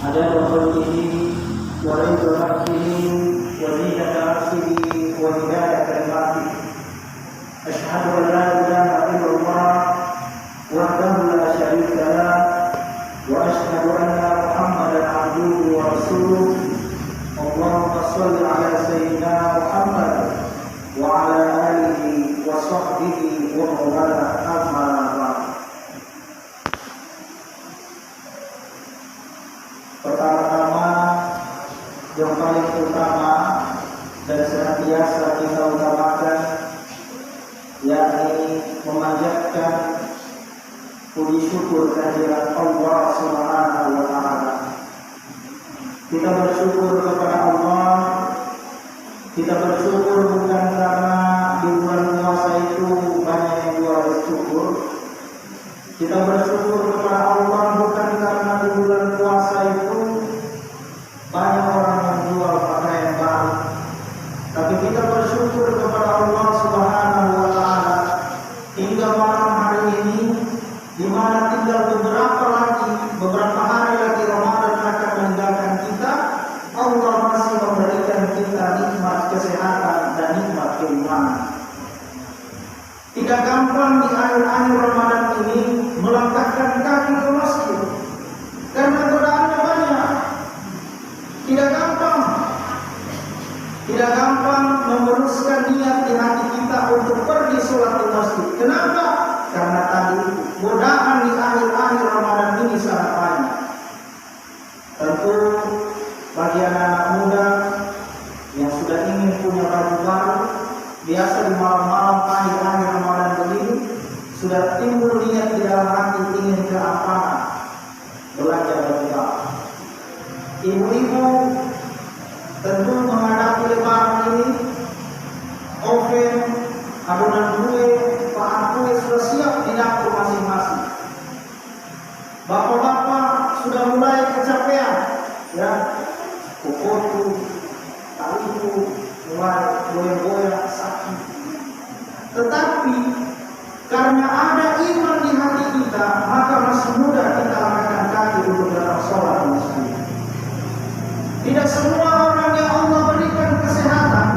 عدد خلقه ورضا نفسه وزينة عرشه ومداد كلماته أشهد أن لا إله إلا الله وحده لا شريك له وأشهد أن محمدا عبده ورسوله اللهم صل على سيدنا محمد وعلى آله وصحبه ومن والاه أما بعد. Pertama-tama yang paling utama dan senantiasa kita utamakan yakni memanjatkan puji syukur kehadirat Allah Subhanahu wa taala. Kita bersyukur kepada Allah. Kita bersyukur bukan karena di bulan puasa itu banyak yang jual syukur. Kita bersyukur kepada Allah bukan karena di bulan puasa itu banyak orang yang jual pakaian baru. Tapi kita bersyukur kepada Allah Subhanahu wa taala hingga malam hari ini di mana tinggal beberapa hari lagi Ramadan akan meninggalkan kita, Allah masih memberikan kita nikmat kesehatan dan nikmat keimanan. Tidak gampang di akhir-akhir Ramadan ini melangkahkan kaki ke masjid karena godaannya banyak. Tidak gampang memeluskan niat di hati kita untuk pergi sholat di masjid. Kenapa? Karena tadi godaan di akhir-akhir Ramadan ini sangat banyak. Tentu bagi anak-anak muda yang sudah ingin punya baju baru, biasa di malam-malam akhir-akhir Ramadan begini sudah timbul niat di dalam hati ingin ke lapangan belanja baju baru. Ibu-ibu tentu menghadapi lebaran ini, oven, adonan kue, bahan kue sudah siap di dapur masing-masing. Bapak-bapak sudah mulai kecapean, ya, kokotu, taliku, mulai goyang-goyang sakit. Tetapi karena ada iman di hati kita, maka masih mudah kita angkatkan kaki untuk datang sholat di masjid. Tidak semua orang yang Allah berikan kesehatan,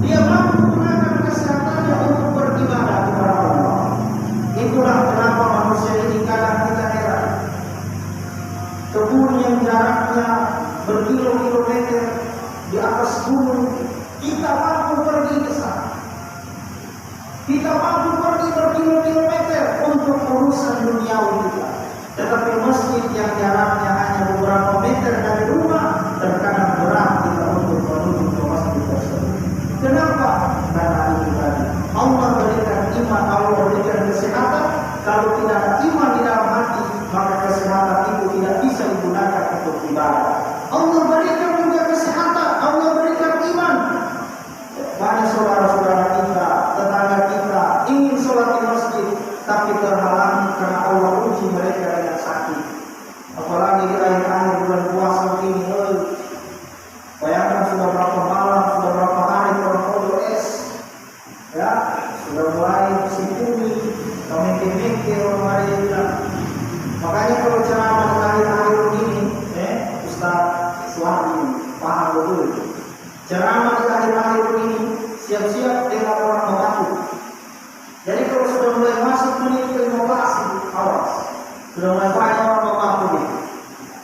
dia mampu menggunakan kesehatannya untuk beribadah kepada Allah. Itulah kenapa manusia ini kadang kita heran. Kebun yang jaraknya berkilo-kilometer di atas gunung, kita mampu pergi ke sana. Kita mampu pergi berkilo-kilometer untuk urusan duniawi kita. Tetapi masjid yang jaraknya hanya beberapa meter dari rumah, terkadang berat kita untuk menuju ke masjid tersebut. Kenapa? Karena itu tadi Allah berikan iman, Allah berikan kesehatan. Kalau tidak ada iman di dalam hati, maka kesehatan itu tidak bisa digunakan untuk ibadah. Allah berikan juga kesehatan, Allah berikan iman. Banyak saudara-saudara kita, tetangga kita ingin sholat di masjid, tapi terhalangi karena Allah uji mereka dengan sakit. Apalagi di akhir-akhir bulan puasa ini, bayangkan sudah berapa malam, sudah berapa hari terpodok es, ya, sudah mulai simpuni, memikir-mikir orang hari bilang. Makanya kalau ceramah di akhir-akhir ini, Ustaz Suami paham betul. Ceramah di akhir-akhir ini siap-siap dengan orang membantu. Jadi kalau sudah mulai masuk menit ke-15, awas, sudah mulai banyak orang membantu nih.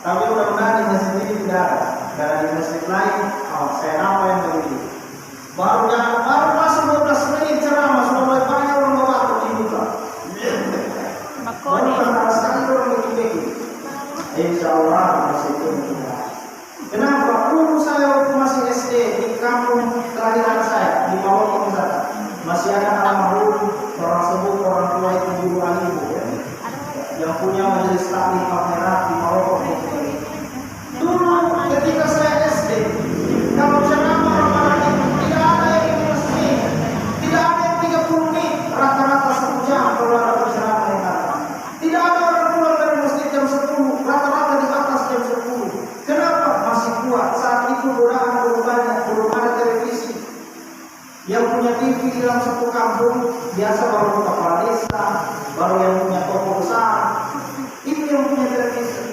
Tapi mudah-mudahan di masjid ini tidak ada. Karena di masjid lain, saya apa yang begitu. Baru masuk 12 menit ceramah, sudah mulai banyak orang membantu di buka. Baru kenal sekali orang begitu. Insya Allah masih itu tidak. Kenapa? Dulu saya waktu masih SD di kampung kelahiran saya di Maluku sana, masih ada almarhum orang sebut orang tua itu guru alimu, ya, yang punya majelis taklim Merah di Maluku. Dulu ketika saya SD, kalau ceramah Ramadan itu tidak ada yang di masjid, tidak ada yang 30 menit, rata-rata 1 jam kalau ada ceramah yang datang. Tidak ada orang pulang dari masjid jam 10, rata-rata di atas jam 10. Kenapa? Masih kuat. Saat itu godaan belum banyak, belum ada televisi. Yang punya TV di dalam satu kampung biasa baru kepala desa, baru yang punya toko besar. Itu yang punya televisi.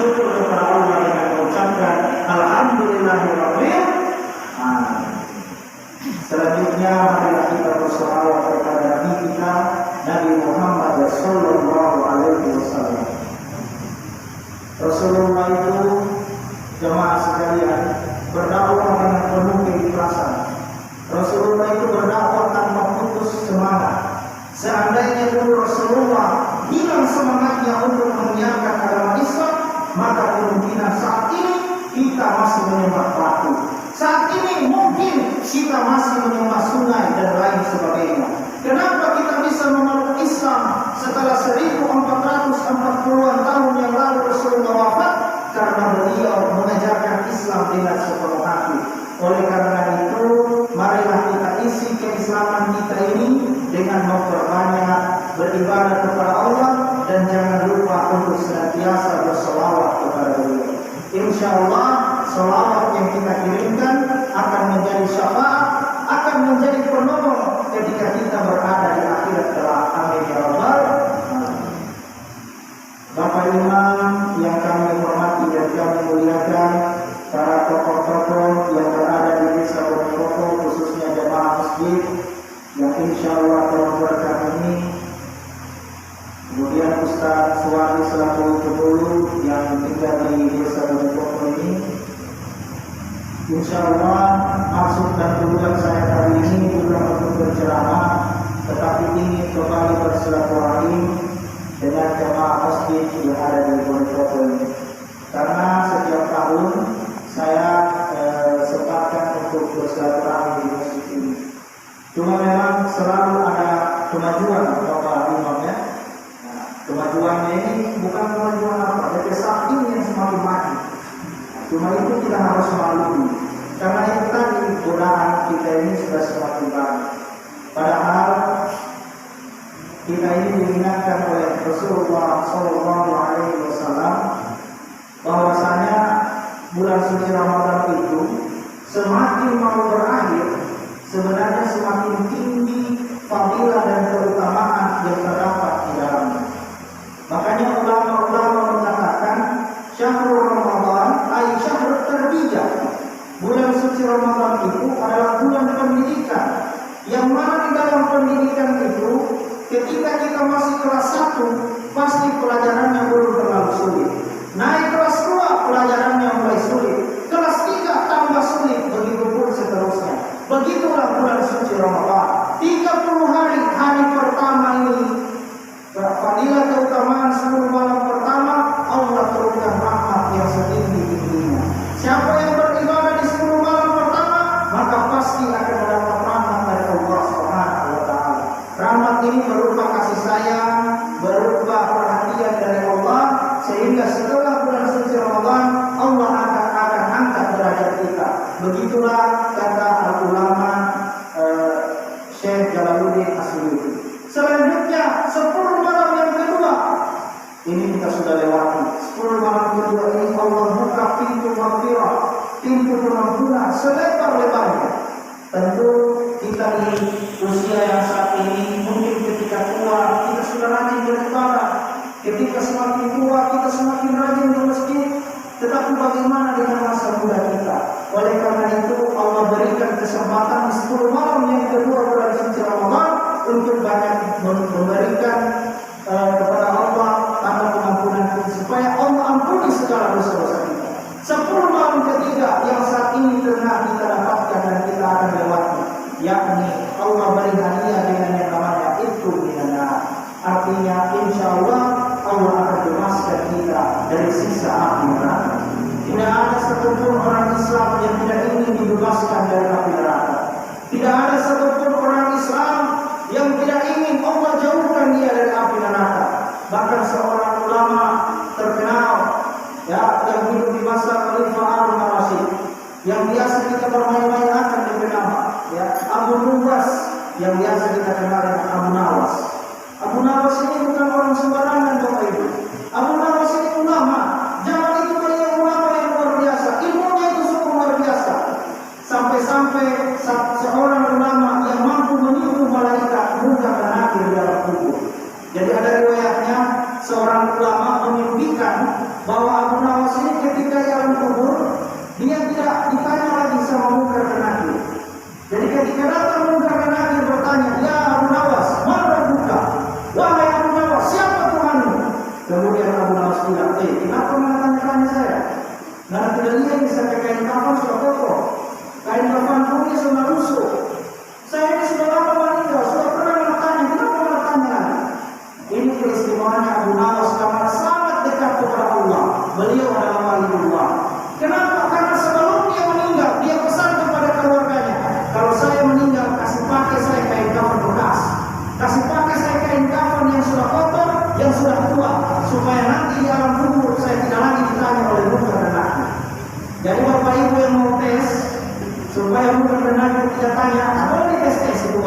bersyukur kepada Allah dengan mengucapkan alhamdulillahirabbil alamin. Selanjutnya marilah kita berselawat kepada Nabi kita Nabi Muhammad sallallahu alaihi wasallam. Rasulullah itu, jemaah sekalian, berdakwah dengan penuh keikhlasan. Rasulullah itu berdakwah tanpa putus semangat. Seandainya dulu Rasulullah hilang semangatnya untuk menyiarkan agama Islam, maka kemungkinan saat ini kita masih menyembah batu. Saat ini mungkin kita masih menyembah sungai dan lain sebagainya. Kenapa kita bisa memeluk Islam setelah 1440-an tahun yang lalu Rasulullah wafat? Karena beliau mengajarkan Islam dengan sepenuh hati. Oleh karena itu, marilah kita isi keislaman kita ini dengan memperbanyak beribadah kepada Allah dan jangan lupa untuk senantiasa berselawat kepada beliau. Insya Allah, selawat yang kita kirimkan akan menjadi syafaat, akan menjadi penolong ketika kita berada di akhirat kelak. Amin ya rabbal alamin. Bapak Imam yang kami hormati dan kami muliakan, para tokoh-tokoh yang berada di desa Wonosobo, khususnya jemaah masjid yang insya Allah telah berkah ini, kemudian Ustaz Suwadi selaku Kebulu yang tinggal di desa Wonosobo ini. Insya Allah maksud dan tujuan saya kali ini bukan untuk berceramah, tetapi ingin kembali bersilaturahim dengan jemaah masjid yang ada di Wonosobo ini. Karena setiap tahun saya sempatkan untuk bersilaturahim di masjid ini. Cuma memang selalu ada kemajuan Bapak Imam ya. Nah, kemajuannya ini bukan kemajuan apa, jadi saking yang semakin maju. Cuma itu kita harus maklumi. Karena itu tadi godaan kita ini sudah semakin banyak. Padahal kita ini diingatkan oleh Rasulullah Sallallahu Alaihi Wasallam bahwasanya bulan suci Ramadan itu semakin mau berakhir, sebenarnya semakin tinggi fadilah dan keutamaan yang terdapat di dalamnya. Makanya ulama-ulama mengatakan syahrul Ramadan ay syahrul tarbiyah. Bulan suci Ramadan itu adalah bulan pendidikan. Yang mana di dalam pendidikan itu, ketika kita masih kelas 1, pasti pelajarannya belum terlalu sulit. Naik kelas 2, pelajarannya mulai sulit. Kelas 3 tambah sulit, begitu pun seterusnya. Begitulah bulan suci Ramadan. 30 hari, hari pertama ini fadilah keutamaan 10 malam pertama, Allah turunkan rahmat yang setinggi-tingginya. Siapa yang beribadah di 10 malam pertama, maka pasti akan mendapat rahmat dari Allah Subhanahu wa taala. Rahmat ini berupa kasih sayang, berupa perhatian dari Allah, sehingga setelah bulan suci Ramadan Allah akan angkat derajat kita. Begitulah kata ulama Syekh Jalaluddin Asyuyuti. Selanjutnya 10 malam yang kedua ini kita sudah lewati. 10 malam kedua ini Allah buka pintu maghfirah, pintu pengampunan selebar-lebarnya. Tentu kita di usia yang saat ini, mungkin ketika tua kita sudah rajin beribadah, ketika semakin tua kita semakin rajin ke masjid. Tetapi bagaimana dengan masa muda kita? Oleh karena itu Allah berikan kesempatan di 10 malam yang kedua bulan suci Ramadan untuk banyak memberikan kepada Allah tanpa pengampunan supaya Allah ampuni segala dosa-dosa kita. 10 malam ketiga yang saat ini tengah kita dapatkan dan kita akan lewati, yakni Allah beri hadiah dengan yang namanya itu minana. Artinya insya Allah Allah akan bebaskan kita dari siksa api neraka. Tidak ada satupun orang Islam yang tidak ingin dibebaskan dari api neraka. Tidak ada satupun orang Islam yang tidak ingin Allah jauhkan dia dari api neraka. Bahkan seorang ulama terkenal ya, yang hidup di masa Khalifah Harun-ar-Rasyid, yang biasa kita bermain-main akan dikenal ya, Abu Nuwas, yang biasa kita kenal dengan Abu Nawas. Abu Nawas ini bukan orang sembarangan Bapak Ibu. Abu Nawas ini ulama. Zaman itu banyak ulama yang luar biasa. Ilmunya itu sungguh luar biasa. Sampai-sampai seorang ulama yang mampu menipu malaikat mudah berakhir di dalam kubur. Jadi ada riwayatnya seorang ulama memimpikan bahwa Abu Nawas Nawas ini ketika di alam kubur, dia tidak ditanya lagi sama Munkar dan Nakir. Jadi ketika datang Munkar dan Nakir bertanya, ya Abu Nawas, mana buka? Wahai Abu Nawas, siapa Tuhanmu? Kemudian Abu Nawas bilang, kenapa tanya saya? Karena tidak lihat bisa kain kafan sudah kotor, kain kafan pun sudah rusuh. Saya ini sudah lama meninggal, sudah pernah bertanya, kenapa bertanya? Ini keistimewaannya Abu Nawas karena sangat dekat kepada Allah. Beliau adalah wali Allah. Kenapa? Karena sebelum dia meninggal, dia pesan kepada keluarganya, kalau saya meninggal, kasih pakai saya kain kafan bekas, kasih pakai saya kain kafan yang sudah kotor, yang sudah tua, supaya nanti di alam kubur saya tidak lagi ditanya oleh Munkar dan Nakir. Jadi Bapak Ibu yang mau tes, supaya Munkar dan Nakir tidak tanya, boleh tes itu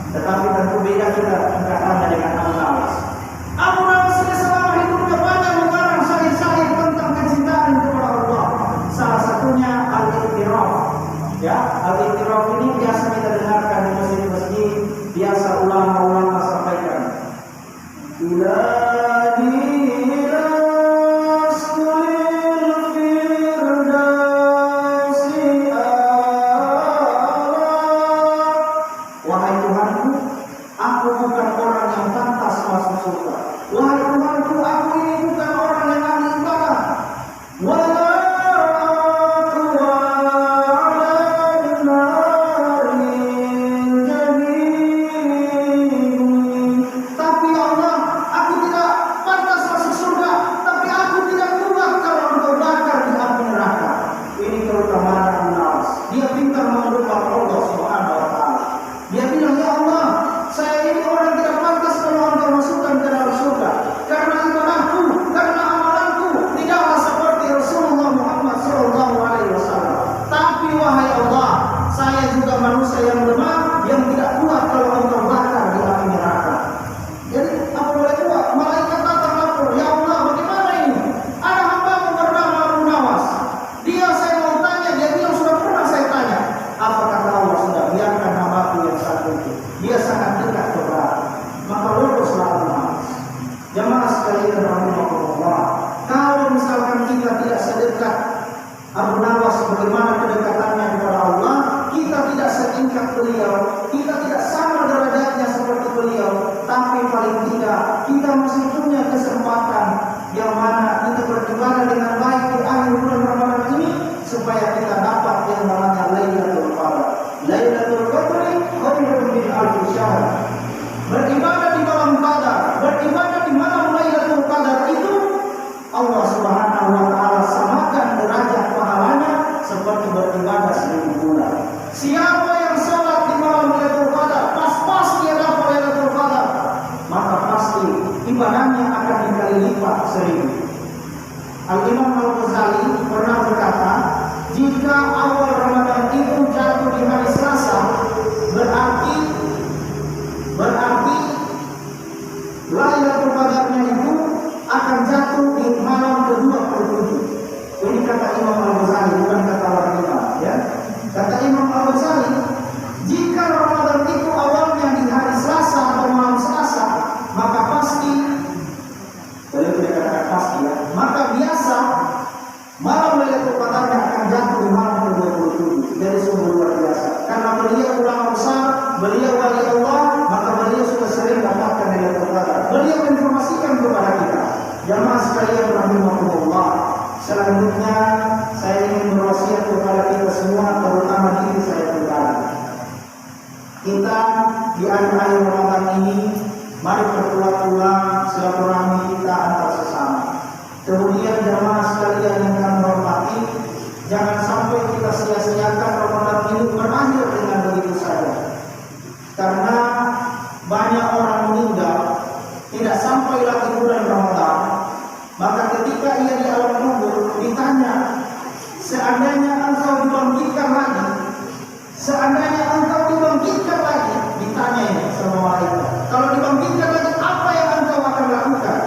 tetapi tentu beda kita tanya dengan Abu Nawas. Abu Nawas selama hidupnya banyak mengarang syair-syair tentang kecintaan kepada Allah. Salah satunya Al-Iqtiraf. Ya, Al-Iqtiraf ini biasa kita dengarkan di masjid-masjid, biasa ulama-ulama sampaikan. Wahai Tuhanku, aku ini bukan orang yang ahli ibadah. Tapi Allah, aku tidak pantas masuk surga. Tapi aku tidak kuat kalau engkau bakar di api neraka. Ini keutamaan Abu Nawas. Dia pintar mendoakan Allah Subhanahu wa Ta'ala. Dia bilang, ya Allah, saya ini orang tidak pantas kalau engkau masukkan ke dalam surga. Karena ibadahku, karena amalanku tidaklah seperti Rasulullah Muhammad SAW. Tapi wahai Allah, saya juga manusia yang lemah, yang tidak kuat kalau engkau bakar di api neraka. Jadi apa boleh buat? Malaikat datang lapor, ya Allah, bagaimana ini? Ada hambamu bernama Abu Nawas. Dia saya mau tanya, dia bilang sudah pernah saya tanya. Apa kata Allah? Sudah, biarkan hambaku yang satu itu. Dia sangat dekat kepada. Maka luruslah Abu Nawas. Jamaah sekalian rahimahullah, kalau misalkan kita tidak sedekat Abu Nawas, bagaimana kedekatannya kepada Allah, kita tidak setingkat beliau, kita tidak sama derajatnya seperti beliau, tapi paling tidak kita masih punya kesempatan yang mana kita beribadah dengan baik di akhir bulan Ramadan ini, supaya kita dapat yang namanya Lailatul Qadar. Lailatul Qadri khairun min alfi syahr. Beribadah di malam Qadar, beribadah di malam Lailatul Qadar itu Allah Subhanahu wa Ta'ala samakan derajat pahalanya seperti beribadah 1000 bulan. Siapa yang sholat di malam Lailatul Qadar, pas-pas dia dapat Lailatul Qadar, maka pasti ibadahnya akan dikali lipat 1000. Al-Imam Al-Ghazali pernah berkata, jika awal Ramadan itu jatuh di hari Selasa, berarti Lailatul Qadarnya itu akan jatuh di malam ke-27. Ini kata Imam Al-Ghazali, bukan kata orang Imam, ya. Kata Imam Al-Ghazali, jika Ramadan itu awalnya di hari Selasa atau malam Selasa, maka pasti, beliau tidak katakan pasti ya, maka biasa malam Lailatul Qadarnya akan jatuh di malam ke-27. Jadi sungguh luar biasa. Karena beliau ulama besar, beliau wali Allah, maka beliau sudah sering dapatkan Lailatul Qadar. Beliau informasikan kepada kita. Jamaah sekalian rahimahullah. Selanjutnya saya ingin berwasiat kepada kita semua, terutama diri saya pribadi. Kita di akhir Ramadan ini, mari pertulang-tulang silaturahmi kita antar sesama. Kemudian jamaah sekalian yang kami hormati, jangan sampai kita sia-siakan Ramadan ini berakhir dengan begitu saja. Karena banyak orang meninggal tidak sampai lagi bulan Ramadan, maka ketika ia di alam kubur ditanya, seandainya engkau dibangkitkan lagi, seandainya engkau dibangkitkan lagi, ditanya ini sama malaikat, kalau dibangkitkan lagi apa yang engkau akan lakukan?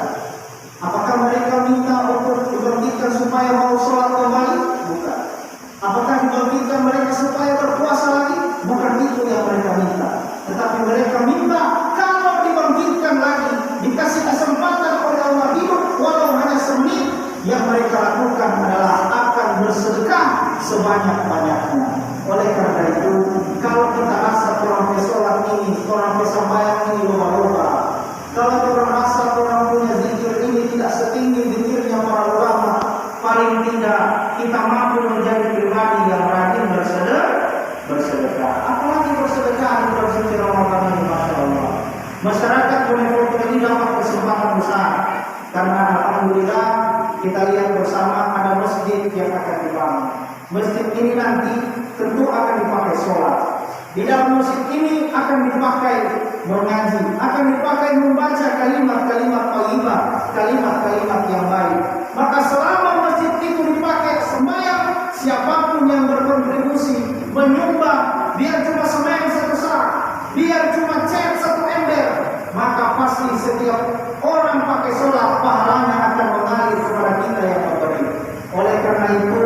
Apakah mereka minta untuk dibangkitkan supaya mau sholat kembali? Bukan. Apakah dibangkitkan mereka supaya berpuasa lagi? Bukan itu yang mereka minta. Tetapi mereka minta kalau dibangkitkan lagi, dikasih kesempatan oleh Allah hidup walau hanya semenit, yang mereka lakukan sebanyak-banyaknya. Oleh karena itu, kalau kita rasa orang sholat ini, orang sembahyang ini lupa-lupa, kalau kita rasa orang punya zikir ini tidak setinggi zikirnya para ulama, paling tidak kita mampu menjadi pribadi yang rajin bersedekah. Apalagi bersedekah di bulan suci Ramadan ini, masya Allah. Masyarakat Bonewoto ini dapat kesempatan besar karena alhamdulillah kita lihat bersama ada masjid yang akan dibangun. Masjid ini nanti tentu akan dipakai sholat. Di dalam masjid ini akan dipakai mengaji, akan dipakai membaca kalimat-kalimat thayyibah, kalimat-kalimat yang baik. Maka selama masjid itu dipakai sembahyang, siapapun yang berkontribusi menyumbang, biar cuma sembahyang satu saat, biar cuma cek satu ember, maka pasti setiap orang pakai sholat pahalanya akan mengalir kepada kita yang memberi. Oleh karena itu,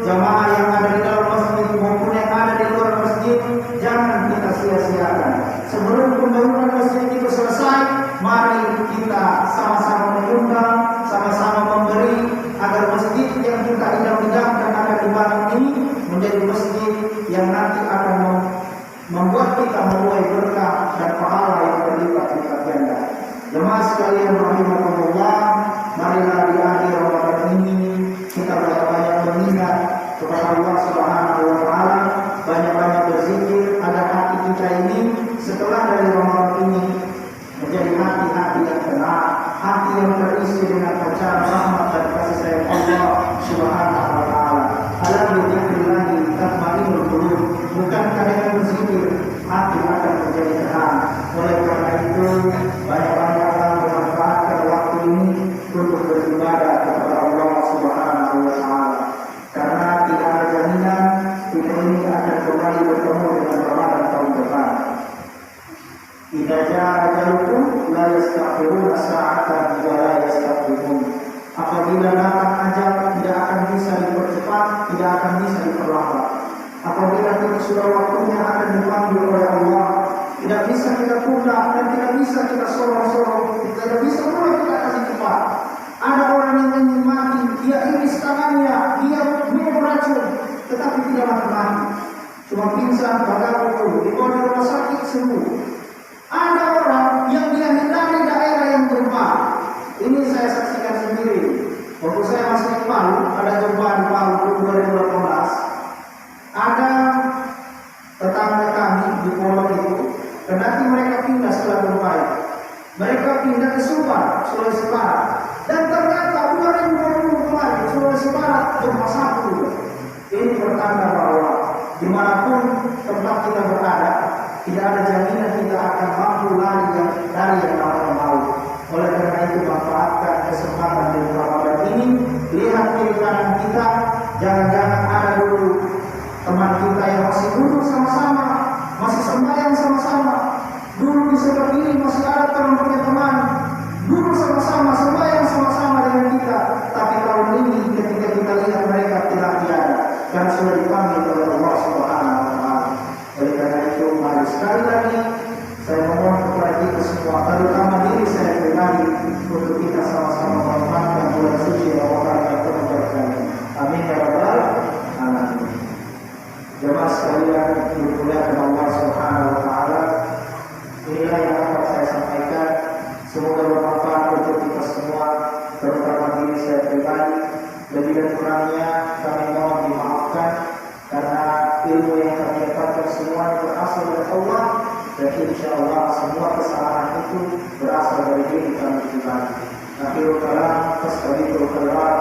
jamaah yang ada di dalam masjid maupun yang ada di luar masjid, jangan kita sia-siakan. Sebelum pembangunan masjid itu selesai, mari kita sama-sama menyumbang, sama-sama memberi agar masjid yang kita idam-idamkan akan dibangun ini menjadi masjid yang nanti akan membuat kita menuai berkah dan pahala yang berlipat-lipat ganda. Jemaah sekalian rahimakumullah, marilah di akhir Ramadan ini kita banyak-banyak mengingat kepada Allah Subhanahu wa taala, banyak-banyak berzikir agar hati kita ini setelah dari Ramadan ini menjadi hati-hati yang tenang, hati yang terisi dengan pancaran rahmat dan kasih sayang Allah Subhanahu wa taala. Ala bidzikrillah tatma'innul qulub. Bukankah dengan berzikir hati akan menjadi tenang? Oleh karena itu, banyak-banyaklah memanfaatkan waktu ini untuk beribadah kepada Allah Subhanahu wa taala. Karena tidak ada jaminan kita ini akan kembali bertemu dengan Ramadan tahun depan. Idza jaa ajalukum la yastakhiruna sa'atan wa la yastaqdimun. Apabila datang ajal, tidak akan bisa dipercepat, tidak akan bisa diperlambat. Apabila kita sudah waktunya akan dipanggil oleh Allah, tidak bisa kita tunda dan tidak bisa kita sorong-sorong, tidak bisa pula kita kasih cepat. Ada orang yang ingin mati, dia iris tangannya, dia minum racun, tetapi tidak mati. Cuma pingsan, bagal dibawa di rumah sakit sembuh. Ada orang yang dia hindari daerah yang gempa. Ini saya saksikan sendiri. Waktu saya masih di Palu, ada gempa di Palu 2018. Ada tetangga kami di Polo itu, kendati mereka pindah setelah gempa itu. Mereka pindah ke Subang, Sulawesi Barat. Dan ternyata 2020 kemarin Sulawesi Barat gempa 1. Ini pertanda bahwa dimanapun tempat kita berada, tidak ada jaminan kita akan mampu lari dari yang namanya maut. Oleh karena itu, manfaatkan kesempatan di Ramadan ini. Lihat kiri kanan kita, jangan-jangan ada dulu teman kita yang masih duduk sama-sama, masih sembahyang sama-sama. Dulu di sebelah kiri masih ada teman punya teman, duduk sama-sama, sembahyang sama-sama dengan kita. Tapi tahun ini ketika kita lihat mereka tidak tiada, karena sudah dipanggil oleh Allah Subhanahu wa taala. Oleh karena itu, mari sekali lagi saya mohon kepada kita semua, terutama diri saya pribadi, untuk kita sama-sama memanfaatkan bulan suci Ramadan yang penuh berkah. Amin ya rabbal alamin. Jemaah sekalian dimuliakan Allah Subhanahu wa taala, inilah yang dapat saya sampaikan. Semoga bermanfaat untuk kita semua, terutama diri saya pribadi. Lebih dan kurangnya kami mohon dimaafkan, karena ilmu yang kami dapatkan semua berasal dari Allah, dan insya Allah semua kesalahan itu berasal dari diri kami pribadi. Akhirul kalam, fastabikul khairat.